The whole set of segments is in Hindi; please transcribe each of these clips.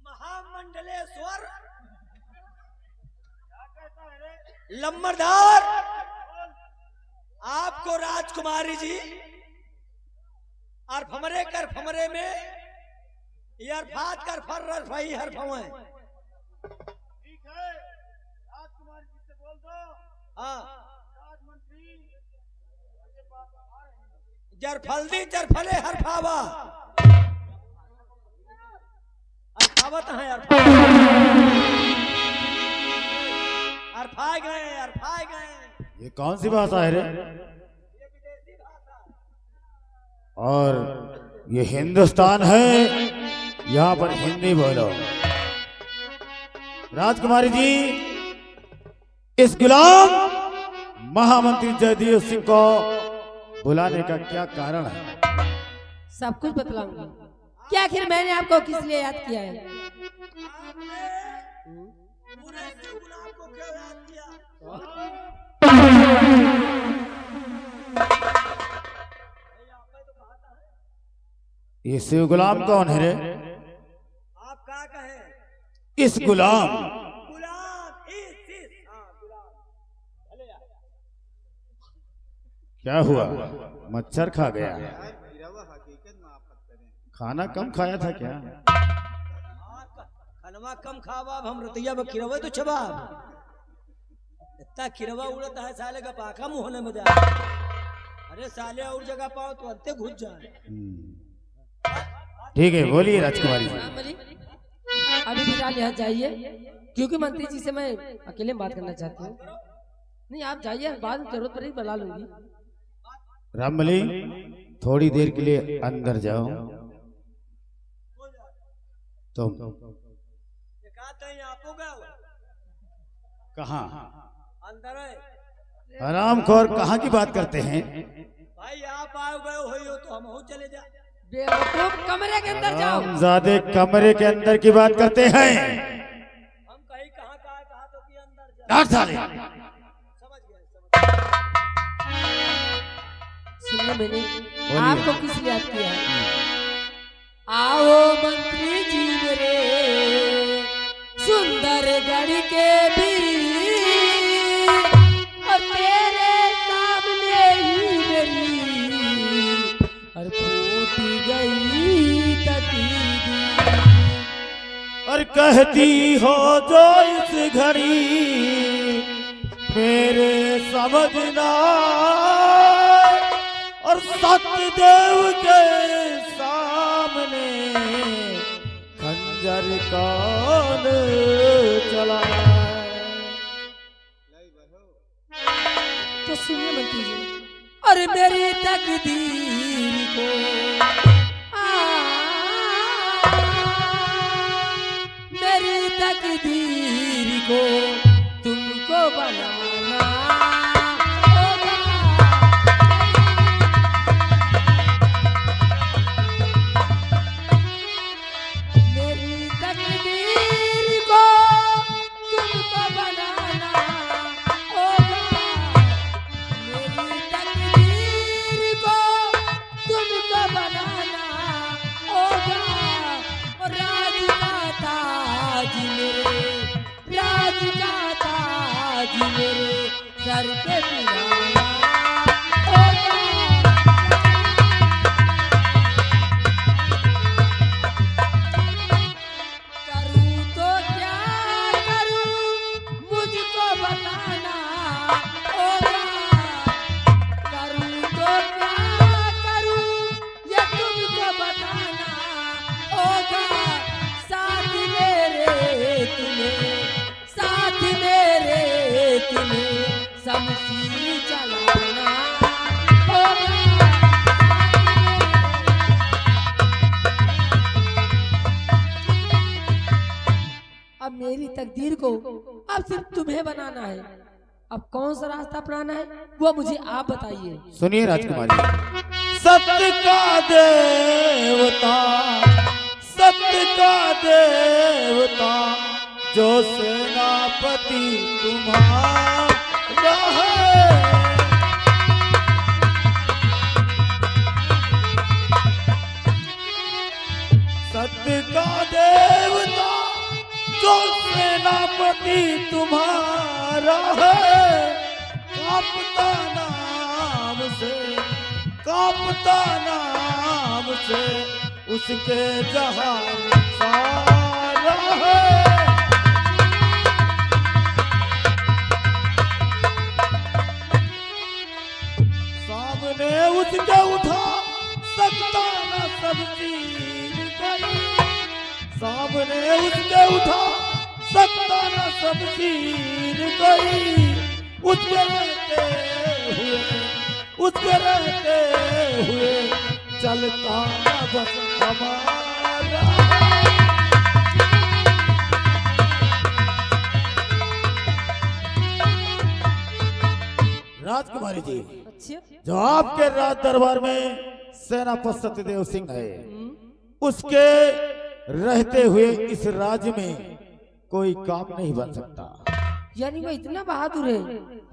महामंडलेश्वर लम्बरदार आपको राजकुमारी जी और फमरे कर फमरे में यरफात कर फर रफई हर फवे। ठीक है, राजकुमारी जी से बोल दो। हाँ, राजमंत्री के पास आ रहे हैं। जरफल्दी जरफले हर फावा अरफावत है अरफाए गए अरफाए गए। ये कौन सी भाषा है रे? और ये हिंदुस्तान है, यहाँ पर हिंदी बोलो। राजकुमारी जी, इस गुलाम महामंत्री जयदेव सिंह को बुलाने का क्या कारण है? सब कुछ बतलाऊंगी। क्या आखिर मैंने आपको किस लिए याद किया है? पूरे गुलाम को क्यों याद किया? ये शिव गुलाम कौन है रे? आप क्या कहें? इस गुलाम गुलाम गुलाम भले यार। क्या हुआ? मच्छर खा गया? खाना कम खाया था क्या? खनवा कम खावा हम रतिया में खिरवा तो छबा इतना खिरवा उड़ता है साले का पाखा मुंह होने में जा। अरे साले और जगह पाओ तो अंते घुस जाए। ठीक है, बोलिए राजकुमारी जी। अभी फिलहाल यहाँ जाइए, क्योंकि मंत्री जी से मैं अकेले में बात करना चाहती हूँ। नहीं, आप जाइए, बाद में जरूरत पड़ेगी बुला लूंगी। रामबली, थोड़ी देर के लिए अंदर जाओ। तुम कहाँ? अंदर है। हरामखोर कहाँ की बात करते हैं? भाई आप आए गए हो तो हम चले जाए। बेवकूफ, कमरे के अंदर जाओ। ज्यादा कमरे के अंदर की बात करते हैं। हम कहीं कहाँ तो कि अंदर जा। साले समझ गए। सुनिए, मैंने आपको किस लिए याद किया है? आओ मंत्री जी मेरे सुंदर गढ़ के भी, और तेरे सामने ही मेरी और फूट गई तकदीर। और कहती हो जो इस घड़ी मेरे समझना, और सत्यदेव के सामने खंजर कौन चला? तो सुनिए मंत्री जी, अरे मेरी तकदीर को मेरी तकदीर को तुमको बनाना होगा। मेरी तकदीर को तुमको बनाना होगा। मेरी तकदीर को तुमको बनाना होगा। और राज का ताज मेरे, राज का ताज मेरे सर पे पिराना होगा। करूं तो क्या करूं मुझको बताना होगा। करूं तो क्या करूं ये तुमको बताना होगा। साथ मेरे तुम्हें शमशीर चलाना होगा। अब मेरी तकदीर को अब सिर्फ तुम्हें बनाना है। अब कौन सा रास्ता अपनाना है वो मुझे आप बताइए। सुनिए राजकुमारी, सत्य का देवता, सत्य का देवता जो सेनापति तुम्हारा है, सत्य का पति तुम्हारा है, कांपता नाम से, कांपता नाम से उसके जहान सारा है। सामने उसके उठा सकता न सब चीर गई, सामने उसके उठा सकता न सब चीर गई। उसके रहते हुए, उसके रहते हुए चलता न बस हमारा। राजकुमारी जी, अच्छा जो आपके राज दरबार में सेनापति सत्यदेव सिंह है, उसके रहते हुए इस राज्य में कोई काम नहीं बन सकता। यानी वो इतना बहादुर है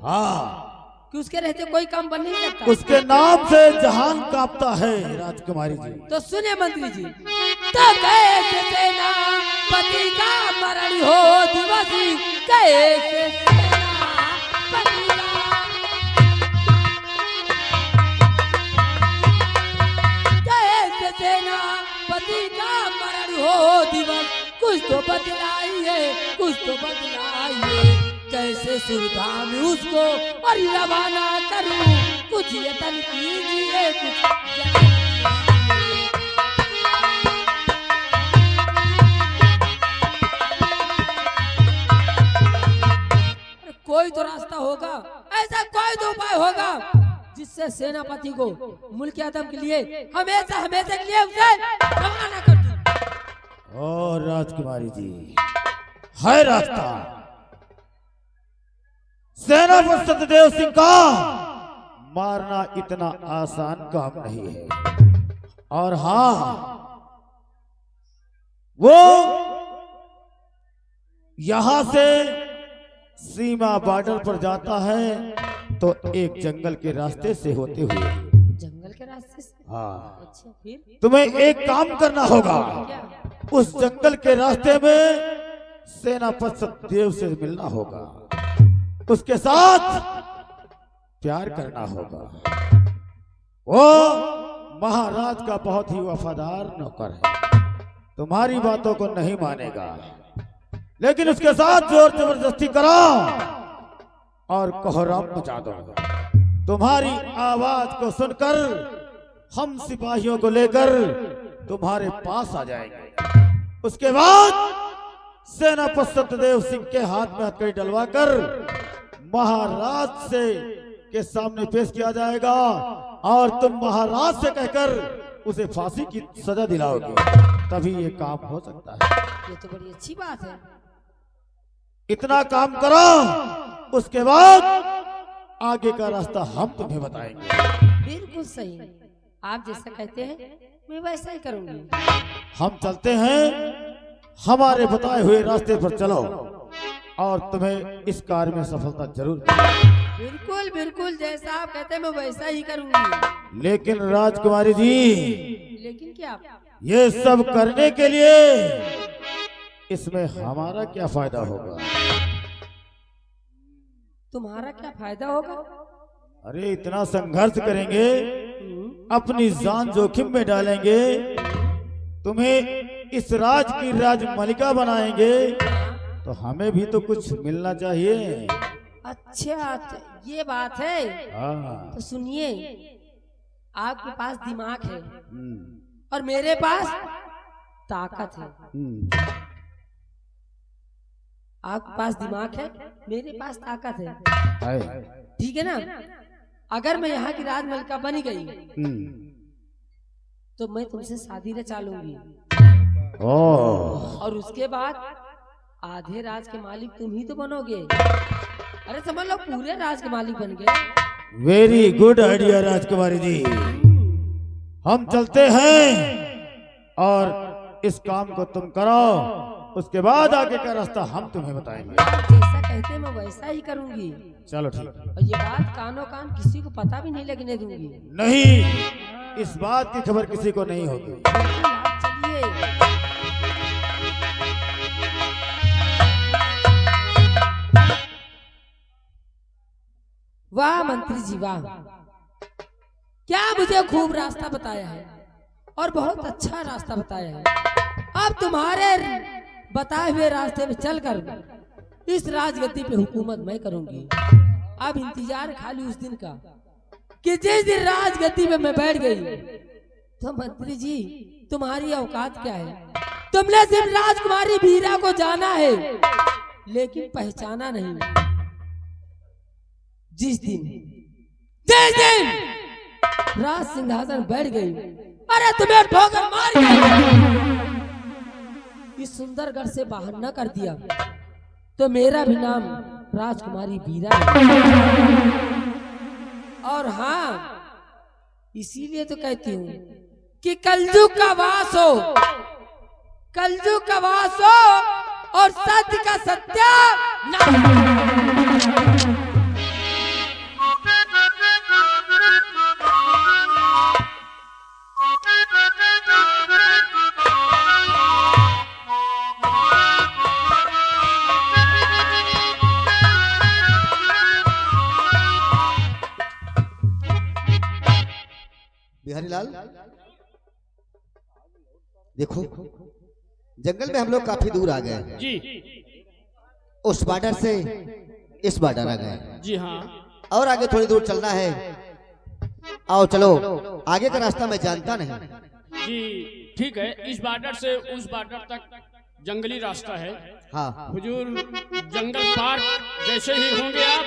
हाँ, कि उसके रहते कोई काम बन नहीं सकता। उसके नाम से जहान कांपता है। राजकुमारी जी, तो सुने मंत्री जी, तो कैसे सेनापति का मरण हो दिवस, कैसे सेनापति का, कैसे सेनापति का मरण हो दिवस, कुछ तो बदलाइए, कुछ तो बदलाइए। कैसे सुरधाम उसको और रवाना करूं, कुछ यतन कीजिए, कुछ यतन कीजिए। अरे कोई तो रास्ता होगा, ऐसा कोई तो उपाय होगा जिससे सेनापति को मुल्क आदम के लिए हमेशा हमेशा के लिए उसे रवाना कर दूं। और राजकुमारी जी, है रास्ता। सेनापति सत्यदेव सिंह का मारना इतना आसान काम नहीं है। और हाँ, वो यहां से सीमा बॉर्डर पर जाता है तो एक जंगल के रास्ते से होते हुए। जंगल के रास्ते से? हाँ, अच्छा, फिर तुम्हें एक काम करना होगा। क्या? उस जंगल के रास्ते में सेनापति सत्यदेव से मिलना होगा, उसके साथ प्यार करना होगा। वो महाराज का बहुत ही वफादार नौकर है, तुम्हारी बातों को नहीं मानेगा, लेकिन उसके साथ जोर जबरदस्ती करो और कोहराम मचा दो। तुम्हारी आवाज को सुनकर हम सिपाहियों को लेकर तुम्हारे पास आ जाएंगे। उसके बाद सेनापति सत्यदेव सिंह के हाथ में हथकड़ी डलवाकर महाराज से के सामने पेश किया जाएगा और तुम महाराज से कहकर उसे फांसी की सजा दिलाओगे, तभी ये काम हो सकता है। ये तो बड़ी अच्छी बात है। इतना काम करो, उसके बाद आगे का रास्ता हम तुम्हें बताएंगे। बिल्कुल सही, आप जैसा कहते हैं मैं वैसा ही करूंगी। हम चलते हैं, हमारे बताए हुए रास्ते पर चलो और तुम्हें इस कार्य में सफलता जरूर मिलेगी। बिल्कुल बिल्कुल, जैसा आप कहते हैं मैं वैसा ही करूंगी। लेकिन राजकुमारी जी, लेकिन क्या? ये सब करने के लिए इसमें हमारा क्या फायदा होगा? तुम्हारा क्या फायदा होगा? अरे इतना संघर्ष करेंगे, अपनी जान जोखिम में डालेंगे, तुम्हें इस राज की राजमलिका बनाएंगे, तो हमें भी तो कुछ मिलना चाहिए। अच्छा, ये बात है। हाँ। तो सुनिए, आपके पास दिमाग है और मेरे पास ताकत है। आपके पास दिमाग है, मेरे पास ताकत है, ठीक है ना? अगर मैं यहाँ की राजमलिका बनी गई तो मैं तुमसे शादी रचा लूंगी और उसके बाद आधे राज के मालिक तुम ही तो बनोगे। अरे समझ लो, पूरे राज के मालिक बन गए। वेरी गुड आइडिया राजकुमारी जी। हम चलते हैं और इस काम को तुम करो, उसके बाद आगे का रास्ता हम तुम्हें बताएंगे। जैसा कहते मैं वैसा ही करूंगी। चलो ठीक है। और ये बात कानों कान किसी को पता भी नहीं लगने दूंगी। नहीं, इस बात की खबर किसी को नहीं होगी। चलिए। वाह मंत्री जी वाह, क्या मुझे खूब रास्ता बताया है और बहुत अच्छा रास्ता बताया है। अब तुम्हारे बताए हुए रास्ते में चलकर इस राजगद्दी पे हुकूमत मैं करूंगी। अब इंतजार खाली उस दिन का कि जिस दिन राजगद्दी पे मैं बैठ गई तो मंत्री जी तुम्हारी औकात क्या है? तुमने सिर्फ राजकुमारी वीरा को जाना है लेकिन पहचाना नहीं। जिस दिन राज सिंहासन बैठ गई, अरे तुम्हें ठोकर मार इस सुंदरगढ़ से बाहर न कर दिया तो मेरा भी नाम राजकुमारी वीरा है। और हाँ, इसीलिए तो कहती हूँ कि कलयुग का वास हो, कलयुग का वास हो और सत्य का सत्य बिहारी लाल, देखो जंगल में हम लोग काफी दूर आ गए जी उस बॉर्डर से इस बॉर्डर आ गए जी हाँ और आगे थोड़ी दूर चलना है। आओ चलो, आगे का रास्ता मैं जानता नहीं। जी ठीक है, इस बॉर्डर से उस बॉर्डर तक जंगली रास्ता है। हाँ हुजूर जंगल पार जैसे ही होंगे आप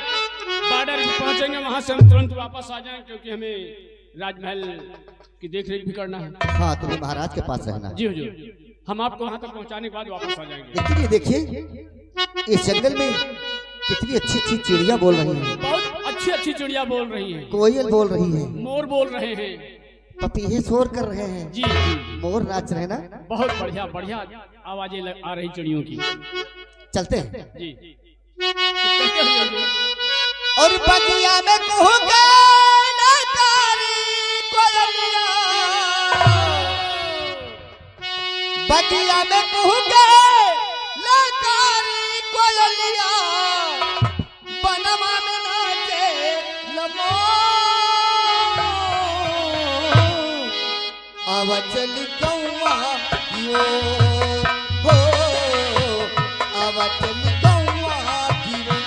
बॉर्डर पहुंचेंगे, वहां से हम तुरंत वापस आ जाएं क्योंकि हमें राजमहल की देखरेख भी करना है। हाँ, तुम्हें महाराज के पास रहना है। जी हुजूर, हम आपको वहां तक पहुंचाने के बाद वापस आ जाएंगे। लेकिन ये देखिए इस जंगल में कितनी अच्छी अच्छी चिड़िया बोल रही हैं। बहुत अच्छी अच्छी चिड़िया बोल रही हैं, कोयल बोल रही है, मोर बोल रहे हैं। पपीहे शोर कर रहे हैं, जी जी, मोर नाच रहे हैं ना। बहुत बढ़िया बढ़िया आवाजें आ रही चिड़ियों की। चलते हैं। जी कहते हुए हुजूर, और बगिया में कहूँगा नाचारी कोयलिया, बगिया में कहूँगा नाचारी कोयलिया, बनवा में नाचे लमो, अवचल गौवा यो हो, अवचल गौवा गिरो।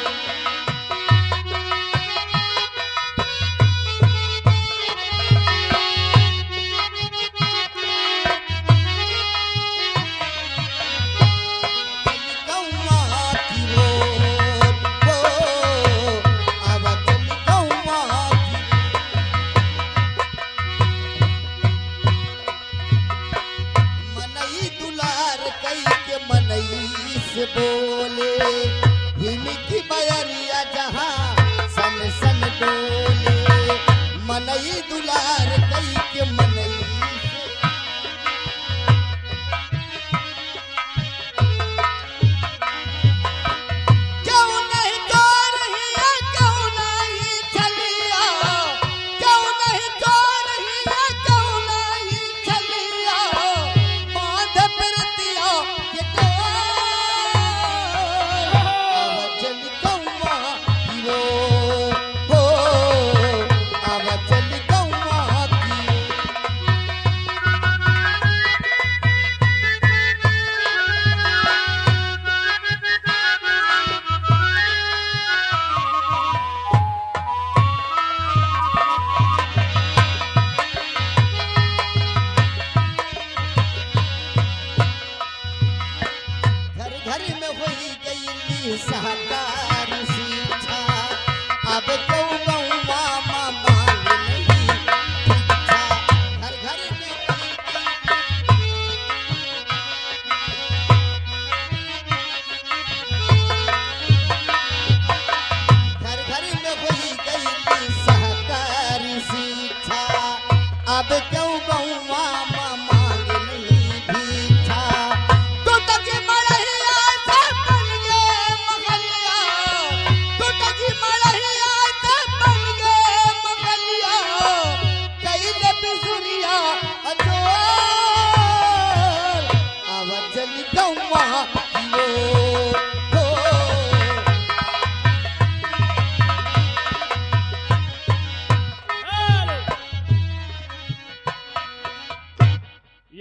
मनई दुलार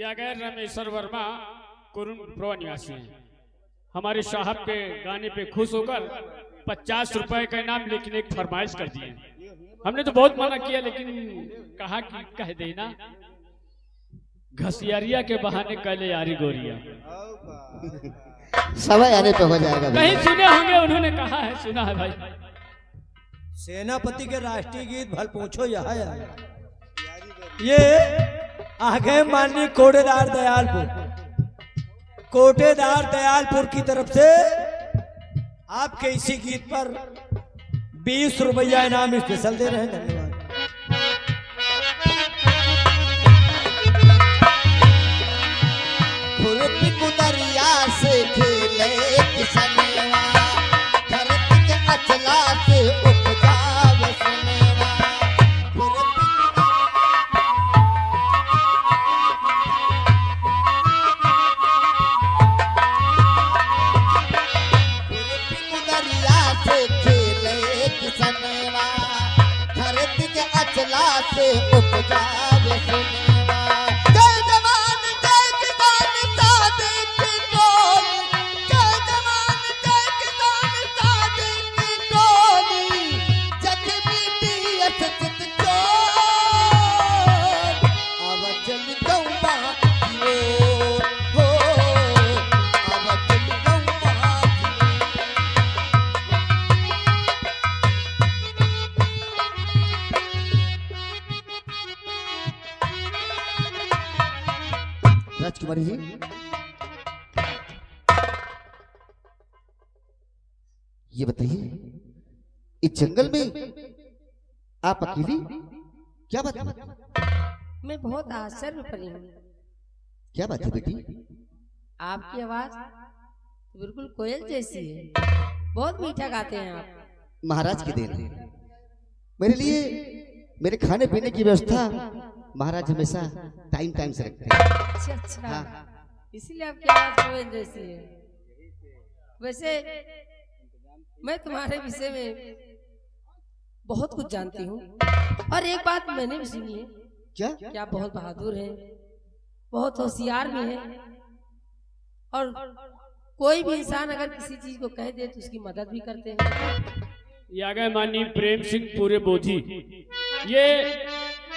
यहाँ गए रमेश्वर वर्मा कुरुन प्रो निवासी हैं। हमारे साहब के गाने पे खुश होकर 50 रुपए का इनाम लिखने की फरमाइश कर दिए। हमने तो बहुत मना किया, लेकिन कहा कि कह देना घसियारिया के बहाने कले यारी गोरिया। समय आने पे हो जाएगा भाई। कहीं सुने होंगे, उन्होंने कहा है, सुना है भाई। सेनापति के राष्ट्रीय गीत भल पूछो यहाँ ये आगे माननीय कोटेदार दयालपुर की तरफ से आपके इसी गीत पर 20 रुपया इनाम स्पेशल दे रहे हैं। धन्यवाद। खुरपी कुदरिया से खेले किसनेवा, धरती के अचला से उपजाव सनेवा। खुरपी कुदरिया से खेले किसनेवा, धरती के अचला से उपजाव सनेवा। जय जवान जय किसान सादे की टोली, जय जवान जय किसान सादे की टोली, जख्मी दियत चित चोर, आवाज़ गौबा हो, आवाज़ गौबा। राजकुमारी जी, ये बताइए इस जंगल में आप अकेली, क्या बात है? मैं बहुत आश्चर्य में पड़ी हूँ। क्या बात है बेटी? आपकी आवाज बिल्कुल कोयल जैसी है, बहुत मीठा गाते हैं आप। महाराज की देन है। मेरे लिए मेरे खाने पीने की व्यवस्था महाराज हमेशा टाइम से रखते हैं। अच्छा अच्छा, हाँ। इसीलिए आपकी आवाज कोयल जैसी है। वैसे मैं तुम्हारे विषय में बहुत कुछ जानती हूँ, और एक बात मैंने भी सुनी है क्या? कि आप बहुत बहादुर हैं, बहुत होशियार भी हैं, और कोई भी इंसान अगर किसी चीज को कह दे तो उसकी मदद भी करते हैं। ये आ गए माननीय प्रेम सिंह पूरे बोधी। ये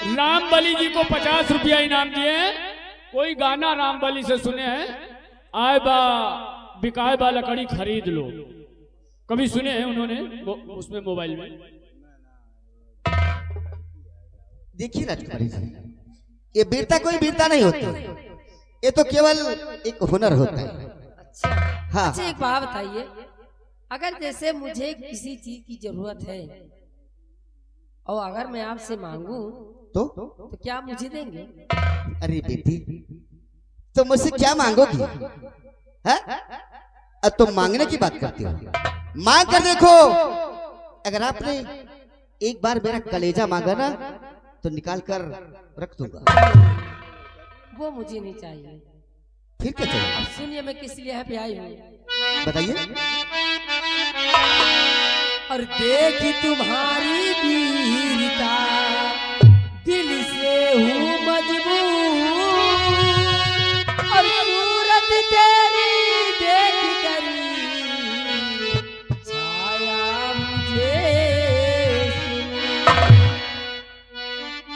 रामबली जी को 50 रुपया इनाम दिए हैं। कोई गाना रामबली से सुने हैं? आए बा बिकाए बा लकड़ी खरीद लो, कभी सुने हैं उन्होंने उसमें मोबाइल में? देखिए राजकुमारी जी, ये वीरता कोई वीरता नहीं होती, ये तो केवल एक हुनर होता है। अच्छा हाँ। अच्छा, एक बात बताइए, अगर जैसे मुझे किसी चीज की जरूरत है और अगर मैं आपसे मांगू तो क्या आप मुझे देंगे? अरे बेटी, तुम मुझसे क्या मांगोगी? है? अब तुम मांगने की बात करती हो, मांग कर देखो। अगर आपने एक बार मेरा कलेजा मांगा ना तो निकाल कर रख दूंगा। वो मुझे नहीं चाहिए। फिर क्या चाहिए? अब सुनिए, मैं किस लिए यहाँ पे आई हूँ। बताइए। और देख तुम्हारी वीरता, दिल से हूँ मजबूर, और सूरत तेरी देख कर छाया मुझे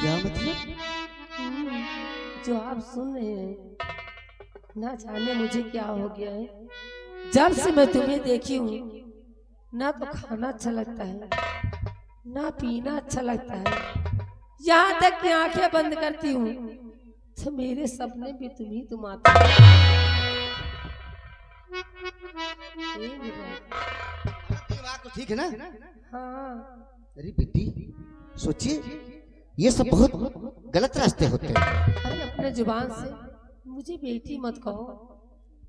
क्या मतलब? जो आप सुन रहे हैं, ना जाने मुझे क्या हो गया है। जब से मैं तुम्हें देखी हूँ, ना तो खाना अच्छा लगता है, ना पीना अच्छा लगता है, यहाँ तक कि आंखें बंद करती हूँ तो मेरे सपने भी तुम ही तुम आते हो। तो ठीक है ना? हाँ, अरे बेटी, सोचिए, ये सब बहुत गलत रास्ते होते हैं। अरे अपने जुबान से मुझे बेटी मत कहो,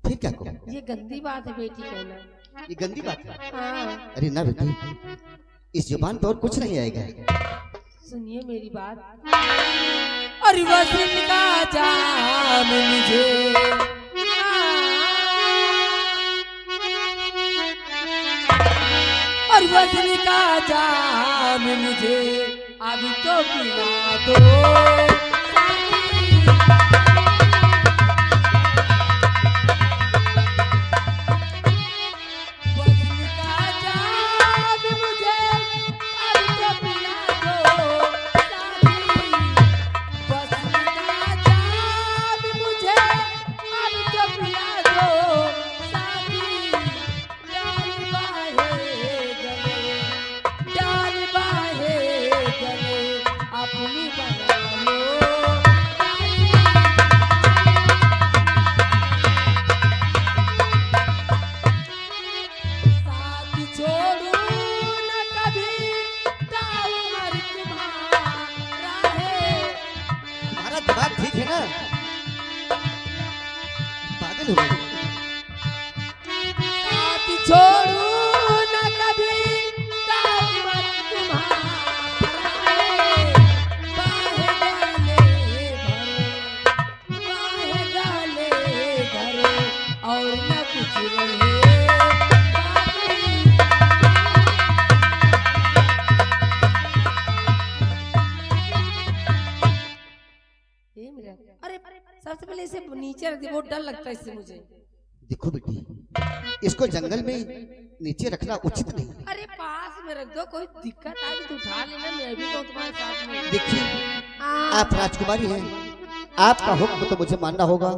फिर क्या कहूँ? ये गंदी बात है बेटी कहना। ये गंदी बात है। हाँ, अरे ना बेटी, इस जुबान पे और कुछ नहीं आएगा। सुनिए मेरी बात। और वसन का जाम मुझे, और वसन का जाम मुझे अब तो पिला दो। बात ठीक है ना? पागल हो गए। साथ छोड़ू न कभी दामन तुम्हारे, बाहें गाले भरो और न कुछ रहे ये मेरा। अरे सबसे पहले इसे नीचे रख दे, बहुत डर लगता है इससे मुझे। देखो बेटी, इसको जंगल में नीचे रखना उचित नहीं। अरे पास में रख दो, कोई दिक्कत आए तो उठा लेना, मैं भी तो तुम्हारे साथ में। देखिए, आप राजकुमारी हैं, आपका हुक्म तो मुझे मानना होगा।